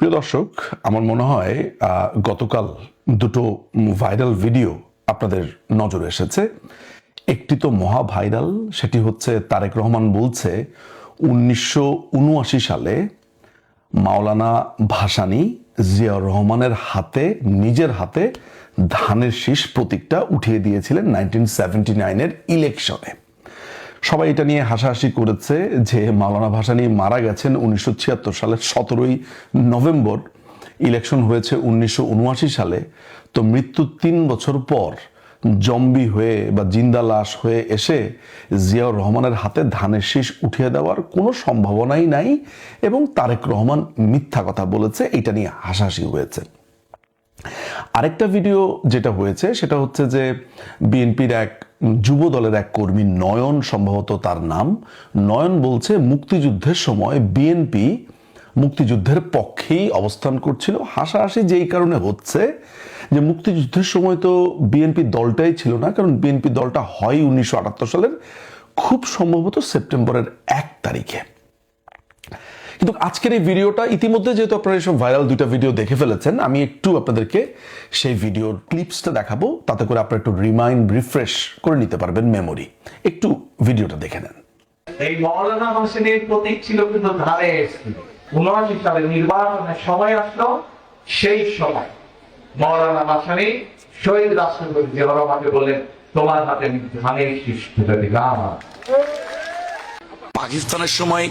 প্রিয় দর্শক, আমার মনে হয় গতকাল দুটো ভাইরাল ভিডিও আপনাদের নজরে এসেছে। একটি তো মহা ভাইরাল, সেটি হচ্ছে তারেক রহমান বলছে 1979 সালে মাওলানা ভাসানী জিয়াউর রহমানের হাতে, নিজের হাতে ধানের শীষ প্রতীকটা উঠিয়ে দিয়েছিলেন 1979-এর ইলেকশনে। সবাই এটা নিয়ে হাসাহাসি করেছে যে মাওলানা ভাসানী মারা গেছেন 1976 সালের 17ই নভেম্বর, ইলেকশন হয়েছে 1979 সালে। তো মৃত্যুর 3 বছর পর জম্বি হয়ে বা জিন্দা লাশ হয়ে এসে জিয়াউর রহমানের হাতে ধানের শীষ উঠিয়ে দেওয়ার কোনো সম্ভাবনাই নাই এবং তারেক রহমান মিথ্যা কথা বলেছে, এটা নিয়ে হাসাহাসি হয়েছে। আরেকটা ভিডিও যেটা হয়েছে সেটা হচ্ছে যে বিএনপির এক যুব দলের এক কর্মী নয়ন, সম্ভবত তার নাম, নয়ন বলছে মুক্তিযুদ্ধের সময় বিএনপি মুক্তিযুদ্ধের পক্ষেই অবস্থান করছিল। হাসাহাসি যেই কারণে হচ্ছে যে মুক্তিযুদ্ধের সময় তো বিএনপি দলটাই ছিল না, কারণ বিএনপি দলটা হয় 1978 সালের খুব সম্ভবত সেপ্টেম্বরের 1 তারিখে। কিন্তু আজকের এই ভিডিওটা ইতিমধ্যে যেহেতু আপনারা এইসব ভাইরাল দুইটা ভিডিও দেখে ফেলেছেন, আমি একটু আপনাদেরকে সেই ভিডিওর ক্লিপসটা দেখাবো, তাতে করে আপনারা একটু রিফ্রেশ করে নিতে পারবেন মেমোরি। একটু ভিডিওটা দেখে নেন। এই মাওলানা ভাসানীর প্রতীক ছিল কিন্তু ধারে 79 সালে নির্বাচনের সময় আসলো, সেই সময় মাওলানা ভাসানী শহীদ রাষ্ট্রপতি জিয়াউর রহমানকে বললেন, তোমার হাতে ধানের শীষ তুলে দিলাম। পাকিস্তানের সময়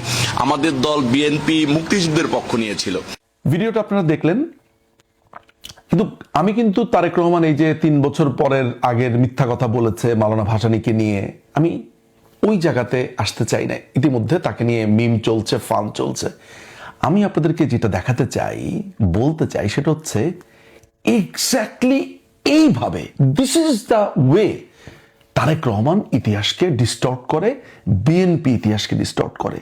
আমাদের দল বিএনপি মুক্তিযুদ্ধের পক্ষ নিয়েছিল। ভিডিওটা আপনারা দেখলেন, কিন্তু আমি কিন্তু তারেক রহমান এই যে 3 বছর পরের আগের মিথ্যা কথা বলেছে মাওলানা ভাসানীকে নিয়ে, আমি ওই জায়গাতে আসতে চাই না। ইতিমধ্যে তাকে নিয়ে মিম চলছে, ফান চলছে। আমি আপনাদেরকে যেটা দেখাতে চাই, বলতে চাই, সেটা হচ্ছে এক্স্যাক্টলি এইভাবে, this is the way Tarique Rahman ইতিহাসকে ডিস্টর্ট করে, বিএনপি ইতিহাসকে ডিস্টর্ট করে।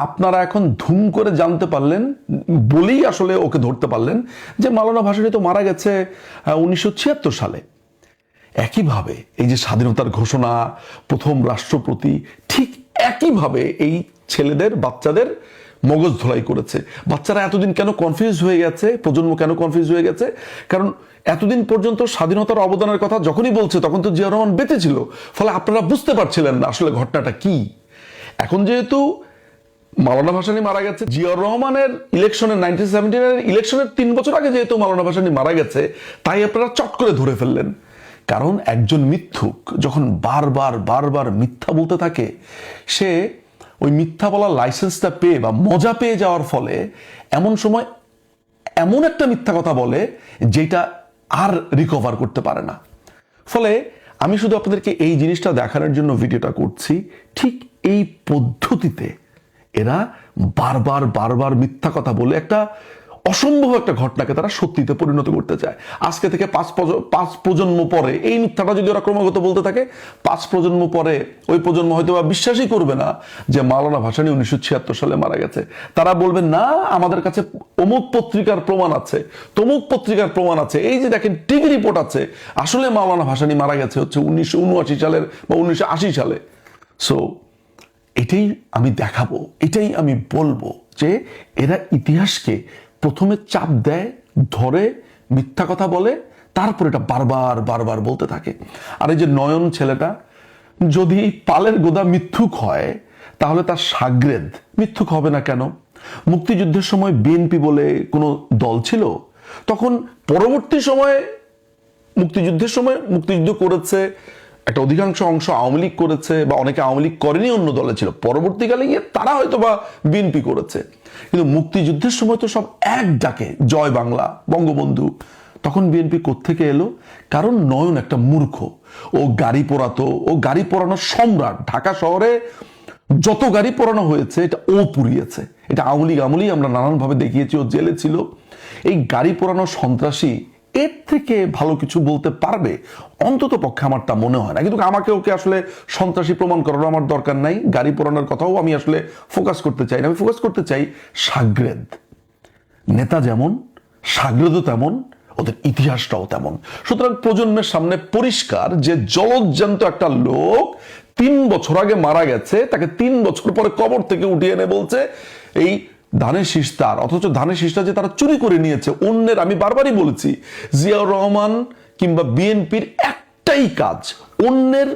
আপনারা এখন ধুম করে জানতে পারলেন বলেই আসলে ওকে ধরতে পারলেন যে মাওলানা ভাসানী তো মারা গেছে 1976 সালে। একইভাবে এই যে স্বাধীনতার ঘোষণা, প্রথম রাষ্ট্রপতি, ঠিক একইভাবে এই ছেলেদের, বাচ্চাদের মগজ ধোলাই করেছে। বাচ্চারা এতদিন কেন কনফিউজ হয়ে গেছে, প্রজন্ম কেন কনফিউজ হয়ে গেছে? কারণ এতদিন পর্যন্ত স্বাধীনতার অবদানের কথা যখনই বলছে তখন তো জিয়াউর রহমান বেঁচে ছিল, ফলে আপনারা বুঝতে পারছিলেন না আসলে ঘটনাটা কি। এখন যেহেতু মাওলানা ভাসানী মারা গেছে, জিয়াউর রহমানের ইলেকশনের 1979 ইলেকশনের 3 বছর আগে যেহেতু মাওলানা ভাসানী মারা গেছে, তাই আপনারা চট করে ধরে ফেললেন। কারণ একজন মিথ্যুক যখন বারবার মিথ্যা বলতে থাকে, সে ওই মিথ্যা বলার লাইসেন্সটা পেয়ে বা মজা পেয়ে যাওয়ার ফলে এমন সময় এমন একটা মিথ্যা কথা বলে যেটা আর রিকভার করতে পারে না। ফলে আমি শুধু আপনাদেরকে এই জিনিসটা দেখানোর জন্য ভিডিওটা করছি, ঠিক এই পদ্ধতিতে এরা বারবার মিথ্যা কথা বলে একটা অসম্ভব একটা ঘটনাকে তারা সত্যিতে পরিণত করতে চায়। আজকে থেকে 5 প্রজন্ম পরে এই মিথ্যাটা যদি ওরা ক্রমাগত বলতে থাকে, 5 প্রজন্ম পরে ওই প্রজন্ম হয়তো বা বিশ্বাসই করবে না যে মাওলানা ভাসানী 1976 সালে মারা গেছে। তারা বলবে, না আমাদের কাছে অমুক পত্রিকার প্রমাণ আছে, তমুক পত্রিকার প্রমাণ আছে, এই যে দেখেন টিভি রিপোর্ট আছে, আসলে মাওলানা ভাসানী মারা গেছে হচ্ছে 1979 সালের বা 1980 সালে। সো এটাই আমি দেখাবো, এটাই আমি বলবো যে এরা ইতিহাসকে প্রথমে চাপ দেয়, ধরে মিথ্যা কথা বলে, তারপর এটা বারবার বলতে থাকে। আর এই যে নয়ন ছেলেটা, যদি পালের গোদা মিথ্যুক হয় তাহলে তার সাগরেদ মিথ্যুক হবে না কেন? মুক্তিযুদ্ধের সময় বিএনপি বলে কোনো দল ছিল? তখন পরবর্তী সময়ে মুক্তিযুদ্ধের সময় মুক্তিযুদ্ধ করেছে একটা অধিকাংশ অংশ, আওয়ামী লীগ করেছে বা অনেকে আওয়ামী লীগ করেনি, অন্য দলে ছিল, পরবর্তীকালে গিয়ে তারা হয়তো বা বিএনপি করেছে। কিন্তু মুক্তিযুদ্ধের সময় তো সব এক ডাকে জয় বাংলা, বঙ্গবন্ধু। তখন বিএনপি কোত্থেকে এলো? কারণ নয়ন একটা মূর্খ, ও গাড়ি পোড়াতো, ও গাড়ি পোড়ানোর সম্রাট। ঢাকা শহরে যত গাড়ি পোড়ানো হয়েছে এটা ও পুড়িয়েছে। এটা আওয়ামী লীগ আমলেই আমরা নানানভাবে দেখিয়েছি, ও জেলে ছিল। এই গাড়ি পোড়ানো সন্ত্রাসী এর থেকে ভালো কিছু বলতে পারবে? অন্তত পক্ষে আমার তা মনে হয় না। কিন্তু আমাকে ওকে আসলে সন্ত্রাসী প্রমাণ করারও আমার দরকার নাই, গাড়ি পোড়ানোর কথাও আমি আসলে ফোকাস করতে চাই না। আমি ফোকাস করতে চাই সাগরেদ। নেতা যেমন, সাগরেদও তেমন, ওদের ইতিহাসটাও তেমন। সুতরাং প্রজন্মের সামনে পরিষ্কার যে জলজ্জান্ত একটা লোক 3 বছর আগে মারা গেছে, তাকে 3 বছর পরে কবর থেকে উঠিয়ে এনে বলছে এই ধানের শীষ তার, অথচ ধানের শীষটা যে তারা চুরি করে নিয়েছে অন্যের। আমি বারবারই বলেছি, জিয়াউর রহমান কিংবা বিএনপির একটাই কাজ, অন্যের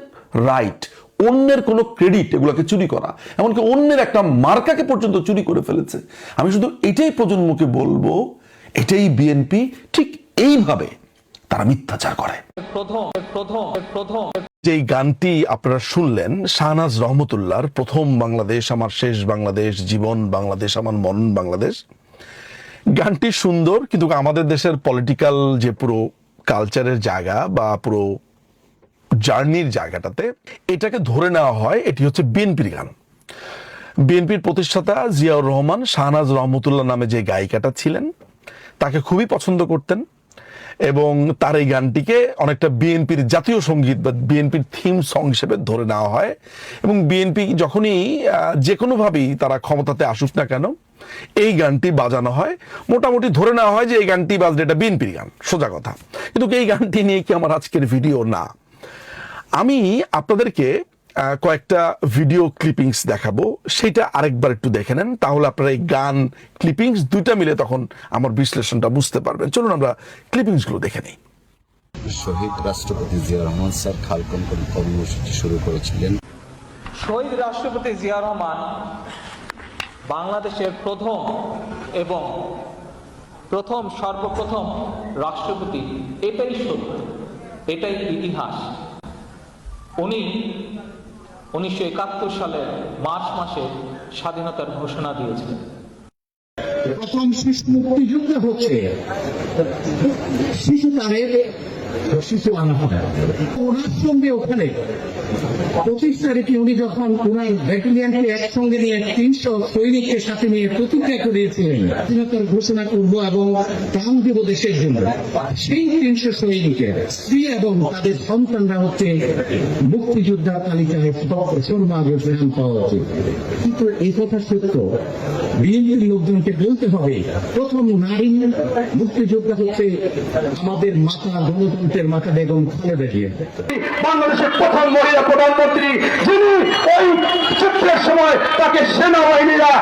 রাইট, অন্যের কোনো ক্রেডিট এগুলোকে চুরি করা, এমনকি অন্যের একটা মার্কাকে পর্যন্ত চুরি করে ফেলেছে। আমি শুধু এটাই প্রজন্মকে বলবো, এটাই বিএনপি, ঠিক এইভাবে তারা মিথ্যাচার করে। যেই গানটি আপনারা শুনলেন শাহনাজ রহমতুল্লাহর, প্রথম বাংলাদেশ আমার শেষ বাংলাদেশ, জীবন বাংলাদেশ আমার মরণ বাংলাদেশ, গানটি সুন্দর, কিন্তু আমাদের দেশের পলিটিক্যাল যে পুরো কালচারের জায়গা বা পুরো জার্নির জায়গাটাতে এটাকে ধরে নেওয়া হয় এটি হচ্ছে বিএনপির গান। বিএনপির প্রতিষ্ঠাতা জিয়াউর রহমান শাহনাজ রহমতুল্লাহ নামে যে গায়িকাটা ছিলেন তাকে খুবই পছন্দ করতেন, এবং তার এই গানটিকে অনেকটা বিএনপির জাতীয় সঙ্গীত বা বিএনপির থিম সং হিসেবে ধরে নেওয়া হয়। এবং বিএনপি যখনই যে কোনোভাবেই তারা ক্ষমতাতে আসুক না কেন এই গানটি বাজানো হয়, মোটামুটি ধরে নেওয়া হয় যে এই গানটি বাজলে এটা বিএনপির গান, সোজা কথা। কিন্তু এই গানটি নিয়ে কি আমার আজকের ভিডিও না, আমি আপনাদেরকে কয়েকটা ভিডিও ক্লিপিংস দেখাবো, সেটা আরেকবার একটু দেখে নেন, তাহলে আপনারা এই গান ক্লিপিংস দুইটা মিলে তখন আমার বিশ্লেষণটা বুঝতে পারবেন। চলুন আমরা ক্লিপিংসগুলো দেখে নিই। শহীদ রাষ্ট্রপতি জিয়া রহমান স্যার খালকন কর্মসূচি শুরু করেছিলেন। শহীদ রাষ্ট্রপতি জিয়া রহমান বাংলাদেশের সর্বপ্রথম রাষ্ট্রপতি, এটাই সত্য, এটাই ইতিহাস। উনি 1971 সালের মার্চ মাসে স্বাধীনতার ঘোষণা দিয়েছিলেন। প্রথম শিশু মুক্তিযুদ্ধ হচ্ছে শিশু তারের শিশু আনা হয় ওনার সঙ্গে ওখানে 25 তারিখে উনি যখন ওনার ব্যাটালিয়নকে একসঙ্গে নিয়ে 300 সৈনিককে সাথে নিয়ে প্রতিজ্ঞা করিয়েছিলেন স্বাধীনতার ঘোষণা করব এবং প্রাণ দেব দেশের জন্য, সেই 300 সৈনিকের স্ত্রী এবং তাদের সন্তানরা হচ্ছে মুক্তিযোদ্ধা তালিকায় প্রাণ পাওয়া উচিত। কিন্তু এই কথা সত্য, বিএনপির লোকজনকে বলতে হবে প্রথম নারী মুক্তিযোদ্ধা হচ্ছে আমাদের মাতা, গণতন্ত্রের মাতা বেগম খালেদা জিয়া। বাংলাদেশের প্রথম মহিলা প্রধানমন্ত্রী, যিনি ওই যুদ্ধের সময় তাকে সেনাবাহিনীরা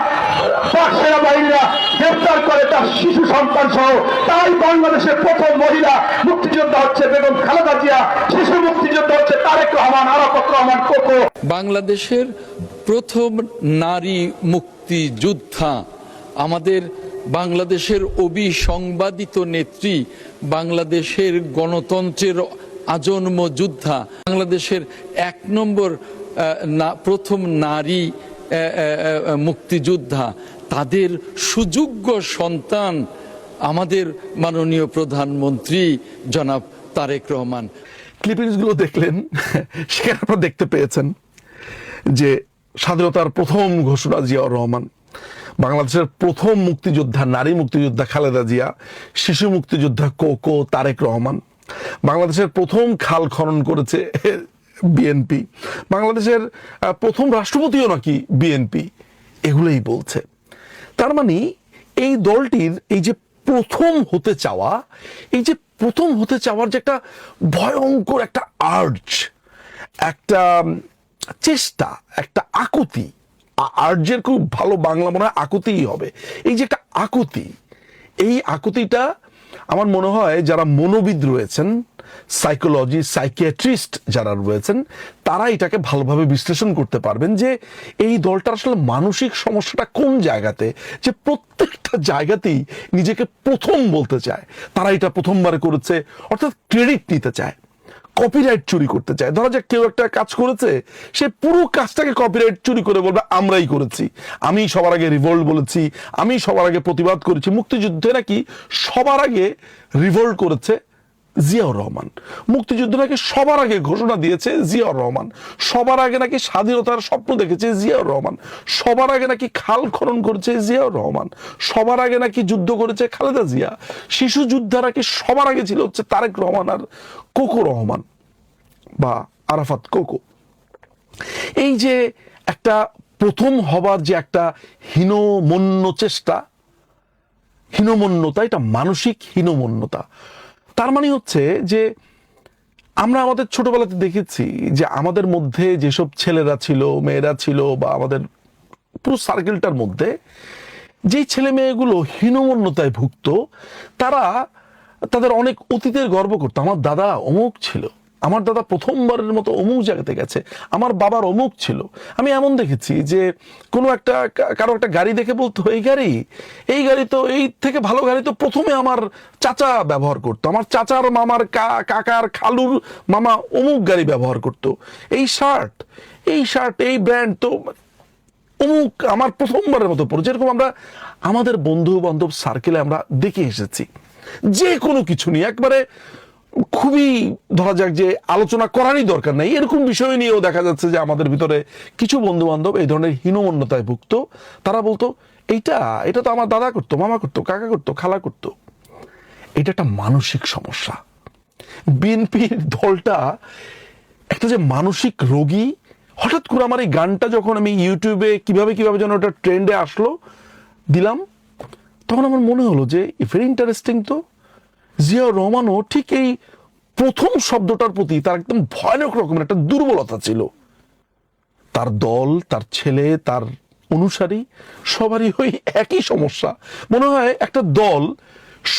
গ্রেফতার করে তার শিশু সন্তান সহ। তাই বাংলাদেশের প্রথম মহিলা মুক্তিযোদ্ধা হচ্ছে বেগম খালেদা জিয়া, শিশু মুক্তিযোদ্ধা হচ্ছে তারেক রহমান, আরাফাত রহমান কোকো। বাংলাদেশের প্রথম নারী মুক্তিযোদ্ধা, আমাদের বাংলাদেশের অবিসংবাদিত নেত্রী, বাংলাদেশের গণতন্ত্রের আজন্ম যোদ্ধা, বাংলাদেশের 1 নম্বর প্রথম নারী মুক্তিযোদ্ধা, তাদের সুযোগ্য সন্তান আমাদের মাননীয় প্রধানমন্ত্রী জনাব তারেক রহমান। ক্লিপিংসগুলো দেখলেন, সেখানে আপনারা দেখতে পেয়েছেন যে স্বাধীনতার প্রথম ঘোষণা জিয়াউর রহমান, বাংলাদেশের প্রথম মুক্তিযোদ্ধা নারী মুক্তিযোদ্ধা খালেদা জিয়া, শিশু মুক্তিযোদ্ধা কোকো তারেক রহমান, বাংলাদেশের প্রথম খাল খনন করেছে বিএনপি, বাংলাদেশের প্রথম রাষ্ট্রপতিও নাকি বিএনপি, এগুলোই বলছে। তার মানে এই দলটির এই যে প্রথম হতে চাওয়া, এই যে প্রথম হতে চাওয়ার যে একটা ভয়ঙ্কর একটা আর্জ, একটা চেষ্টা, একটা আকুতি, আর্জের খুব ভালো বাংলা মনে হয় আকুতিই হবে, এই যে একটা আকুতি, এই আকুতিটা আমার মনে হয় যারা মনোবিদ রয়েছেন, সাইকোলজি সাইকিয়াট্রিস্ট যারা রয়েছেন, তারা এটাকে ভালোভাবে বিশ্লেষণ করতে পারবেন যে এই দলটার আসলে মানসিক সমস্যাটা কোন জায়গাতে, যে প্রত্যেকটা জায়গাতেই নিজেকে প্রথম বলতে চায়। তারা এটা প্রথমবারে করেছে, অর্থাৎ ক্রেডিট নিতে চায়, কপিরাইট চুরি করতে চায়। ধরা যাক কেউ একটা কাজ করেছে, সে পুরো কাজটাকে কপিরাইট চুরি করে বলবে আমরাই করেছি, আমি সবার আগে রিভোল্ট বলেছি, আমি সবার আগে প্রতিবাদ করেছি। মুক্তিযুদ্ধে নাকি সবার আগে রিভোল্ট করেছে জিয়াউর রহমান, মুক্তিযুদ্ধ নাকি সবার আগে ঘোষণা দিয়েছে জিয়াউর রহমান, সবার আগে নাকি স্বাধীনতার স্বপ্ন দেখেছে জিয়াউর রহমান, সবার আগে নাকি খাল খনন করেছে জিয়াউর রহমান, সবার আগে নাকি যুদ্ধ করেছে খালেদা জিয়া, শিশু যোদ্ধা নাকি সবার আগে ছিল হচ্ছে তারেক রহমান আর কোকো রহমান বা আরাফাত কোকো। এই যে একটা প্রথম হবার যে একটা হীনমন্য চেষ্টা, হীনমন্যতা, এটা মানসিক হীনমন্যতা। তার মানে হচ্ছে যে আমরা আমাদের ছোটবেলাতে দেখেছি যে আমাদের মধ্যে যেসব ছেলেরা ছিল, মেয়েরা ছিল, বা আমাদের পুরো সার্কেলটার মধ্যে যেই ছেলে মেয়েগুলো হীনমন্যতায় ভুগত, তারা তাদের অনেক অতীতের গর্ব করতো। আমার দাদা অমুক ছিল, আমার দাদা প্রথমবারের মতো অমুক জায়গাতে গেছে, আমার বাবার অমুক ছিল। আমি এমন দেখেছি যে কোনো একটা কারো একটা গাড়ি দেখে বলতো এই গাড়ি তো এই থেকে ভালো গাড়ি তো প্রথমে আমার চাচা ব্যবহার করতো, আমার চাচার মামার কাকার খালুর মামা অমুক গাড়ি ব্যবহার করতো, এই শার্ট এই ব্র্যান্ড তো অমুক আমার প্রথমবারের মতো পড়ে। যেরকম আমরা আমাদের বন্ধু বান্ধব সার্কেলে আমরা দেখে এসেছি যে কোনো কিছু নিয়ে একবারে খুবই ধরা যাক যে আলোচনা করারই দরকার নাই এরকম বিষয় নিয়েও দেখা যাচ্ছে যে আমাদের ভিতরে কিছু বন্ধু বান্ধব এই ধরনের হীনমন্যতায় ভুগত। তারা বলতো এটা তো আমার দাদা করতো, মামা করতো, কাকা করতো, খালা করতো। এটা একটা মানসিক সমস্যা। বিএনপির দলটা একটা যে মানসিক রোগী। হঠাৎ করে আমার এই গানটা যখন আমি ইউটিউবে কিভাবে যেন ওটা ট্রেন্ডে আসলো, দিলাম, তখন আমার মনে হলো যে ভেরি ইন্টারেস্টিং। তো জিয়াউর রহমানও ঠিক এই প্রথম শব্দটার প্রতি তার একদম ভয়ানক রকমের একটা দুর্বলতা ছিল। তার দল, তার ছেলে, তার অনুসারী সবারই ওই একই সমস্যা। মনে হয় একটা দল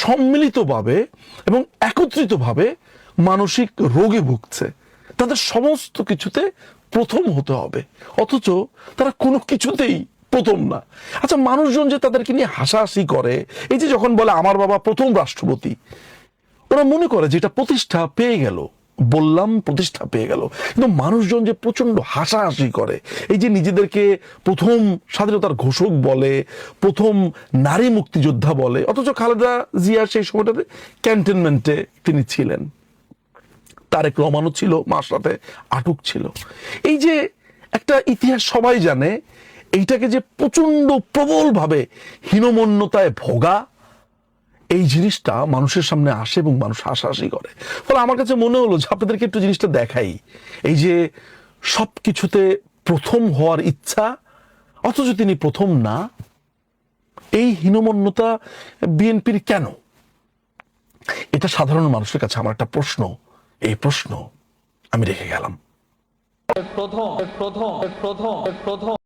সম্মিলিতভাবে এবং একত্রিতভাবে মানসিক রোগে ভুগছে। তাদের সমস্ত কিছুতে প্রথম হতে হবে, অথচ তারা কোনো কিছুতেই প্রথম না। আচ্ছা, মানুষজন যে তাদেরকে নিয়ে হাসাহাসি করে, এই যে যখন বলে আমার বাবা প্রথম রাষ্ট্রপতি, ওরা মনে করে যে এটা প্রতিষ্ঠা পেয়ে গেল, প্রতিষ্ঠা পেয়ে গেল। কিন্তু মানুষজন যে প্রচন্ড হাসাহাসি করে, এই যে নিজেদেরকে প্রথম স্বাধীনতার ঘোষক বলে, প্রথম নারী মুক্তিযোদ্ধা বলে, অথচ খালেদা জিয়া সেই সময়টাতে ক্যান্টনমেন্টে তিনি ছিলেন, তারেক রহমানও ছিল, মাঝরাতে আটক ছিল। এই যে একটা ইতিহাস সবাই জানে, এইটাকে যে প্রচন্ড প্রবলভাবে হীনমন্যতায় ভোগা, এই জিনিসটা মানুষের সামনে আসে এবং মানুষ হাসাহাসি করে। ফলে আমার কাছে মনে হলো যে আপনাদেরকে একটু জিনিসটা দেখাই, এই যে সব কিছুতে প্রথম হওয়ার ইচ্ছা, অথচ তিনি প্রথম না। এই হীনমন্যতা বিএনপির কেন? এটা সাধারণ মানুষের কাছে আমার একটা প্রশ্ন। এই প্রশ্ন আমি রেখে গেলাম। প্রথম